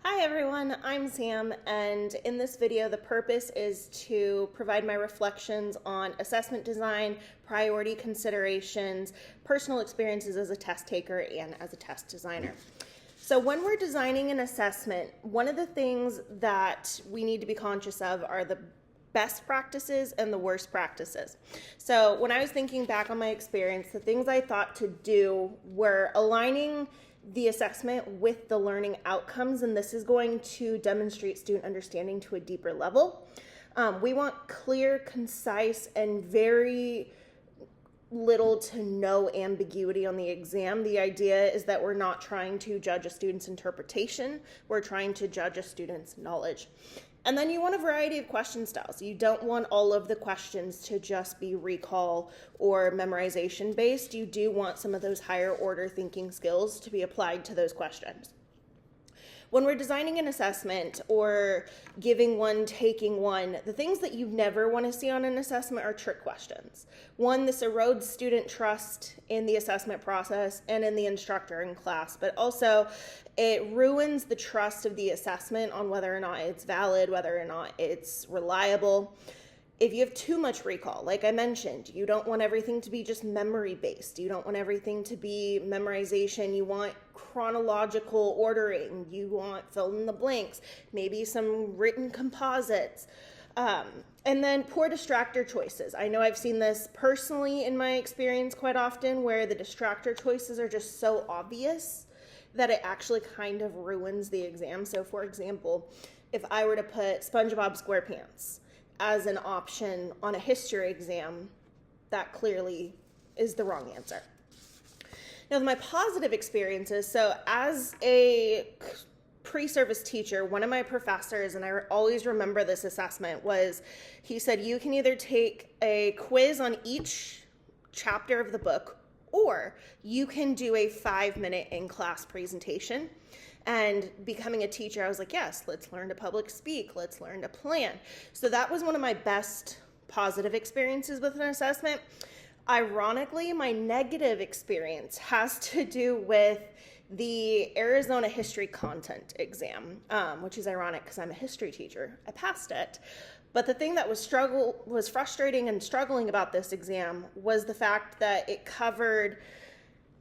Hi everyone, I'm Sam, and in this video the purpose is to provide my reflections on assessment design, priority considerations, personal experiences as a test taker and as a test designer. So when we're designing an assessment, one of the things that we need to be conscious of are the best practices and the worst practices. So when I was thinking back on my experience, the things I thought to do were aligning the assessment with the learning outcomes, and this is going to demonstrate student understanding to a deeper level. We want clear, concise, and very little to no ambiguity on the exam. The idea is that we're not trying to judge a student's interpretation, we're trying to judge a student's knowledge. And then you want a variety of question styles. You don't want all of the questions to just be recall or memorization based. You do want some of those higher order thinking skills to be applied to those questions. When we're designing an assessment or giving one, taking one, the things that you never want to see on an assessment are trick questions. One, this erodes student trust in the assessment process and in the instructor in class, but also it ruins the trust of the assessment on whether or not it's valid, whether or not it's reliable. If you have too much recall, like I mentioned, you don't want everything to be just memory based. You don't want everything to be memorization. You want chronological ordering. You want fill in the blanks, maybe some written composites. And then poor distractor choices. I know I've seen this personally in my experience quite often where the distractor choices are just so obvious that it actually kind of ruins the exam. So for example, if I were to put SpongeBob SquarePants as an option on a history exam, that clearly is the wrong answer. Now, my positive experiences, so as a pre-service teacher, one of my professors, and I always remember this assessment, was he said you can either take a quiz on each chapter of the book or you can do a 5-minute in-class presentation. And becoming a teacher, I was like, yes, let's learn to public speak. Let's learn to plan. So that was one of my best positive experiences with an assessment. Ironically, my negative experience has to do with the Arizona history content exam, which is ironic because I'm a history teacher. I passed it. But the thing that was frustrating and struggling about this exam was the fact that it covered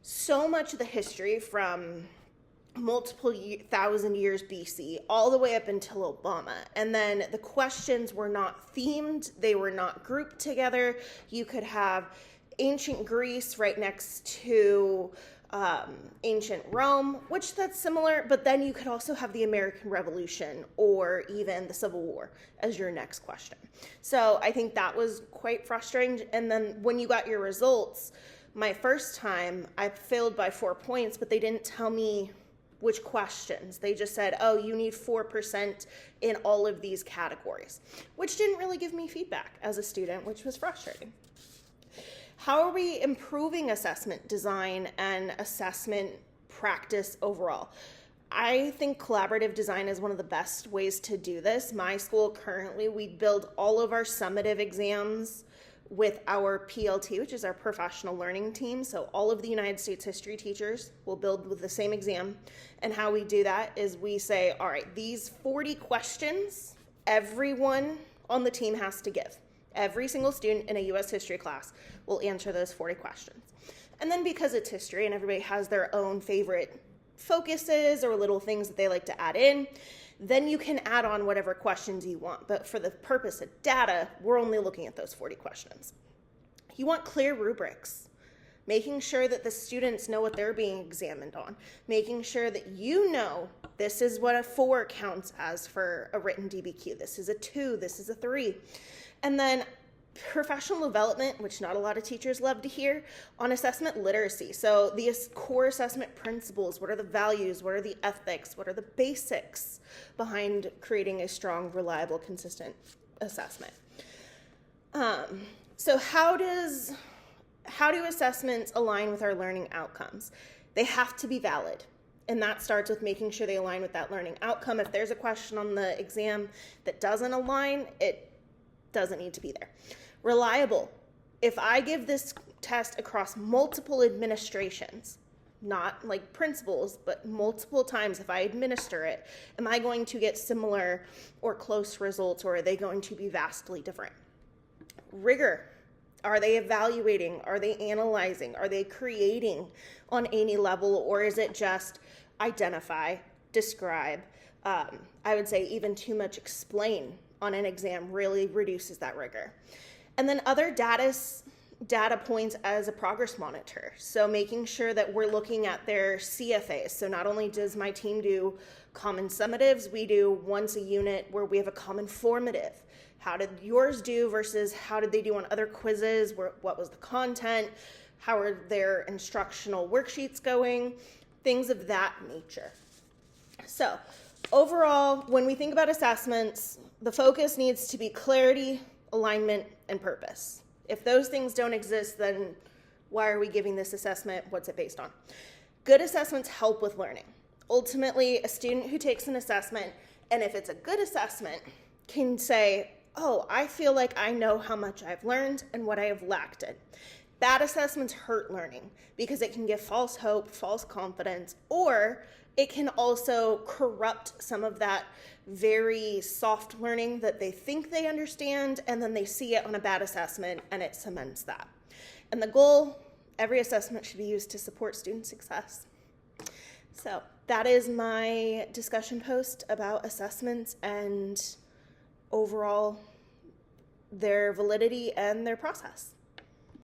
so much of the history from multiple thousand years BC all the way up until Obama. And then the questions were not themed, they were not grouped together. You could have ancient Greece right next to ancient Rome, which that's similar, but then you could also have the American Revolution or even the Civil War as your next question. So I think that was quite frustrating. And then when you got your results, my first time I failed by 4 points, but they didn't tell me which questions. They just said, oh, you need 4% in all of these categories, which didn't really give me feedback as a student, which was frustrating. How are we improving assessment design and assessment practice overall? I think collaborative design is one of the best ways to do this. My school currently, we build all of our summative exams with our PLT, which is our professional learning team. So all of the United States history teachers will build with the same exam. And how we do that is we say, all right, these 40 questions, everyone on the team has to give. Every single student in a US history class will answer those 40 questions. And then because it's history and everybody has their own favorite focuses or little things that they like to add in, then you can add on whatever questions you want. But for the purpose of data, we're only looking at those 40 questions. You want clear rubrics, making sure that the students know what they're being examined on, making sure that you know this is what a 4 counts as for a written DBQ. This is a 2, this is a 3. And then professional development, which not a lot of teachers love to hear, on assessment literacy. So the core assessment principles, what are the values, what are the ethics, what are the basics behind creating a strong, reliable, consistent assessment. So how do assessments align with our learning outcomes? They have to be valid. And that starts with making sure they align with that learning outcome. If there's a question on the exam that doesn't align, it doesn't need to be there. Reliable. If I give this test across multiple administrations, not like principles, but multiple times, if I administer it, am I going to get similar or close results, or are they going to be vastly different? Rigor. Are they evaluating? Are they analyzing? Are they creating on any level, or is it just identify, describe? I would say even too much explain on an exam really reduces that rigor. And then other data points as a progress monitor. So making sure that we're looking at their CFAs. So not only does my team do common summatives, we do once a unit where we have a common formative. How did yours do versus how did they do on other quizzes? What was the content? How are their instructional worksheets going? Things of that nature. So overall, when we think about assessments, the focus needs to be clarity, alignment, and purpose. If those things don't exist, then why are we giving this assessment? What's it based on? Good assessments help with learning. Ultimately, a student who takes an assessment, and if it's a good assessment, can say, oh, I feel like I know how much I've learned and what I have lacked in. Bad assessments hurt learning because it can give false hope, false confidence, or it can also corrupt some of that very soft learning that they think they understand, and then they see it on a bad assessment and it cements that. And the goal, every assessment should be used to support student success. So that is my discussion post about assessments and overall their validity and their process.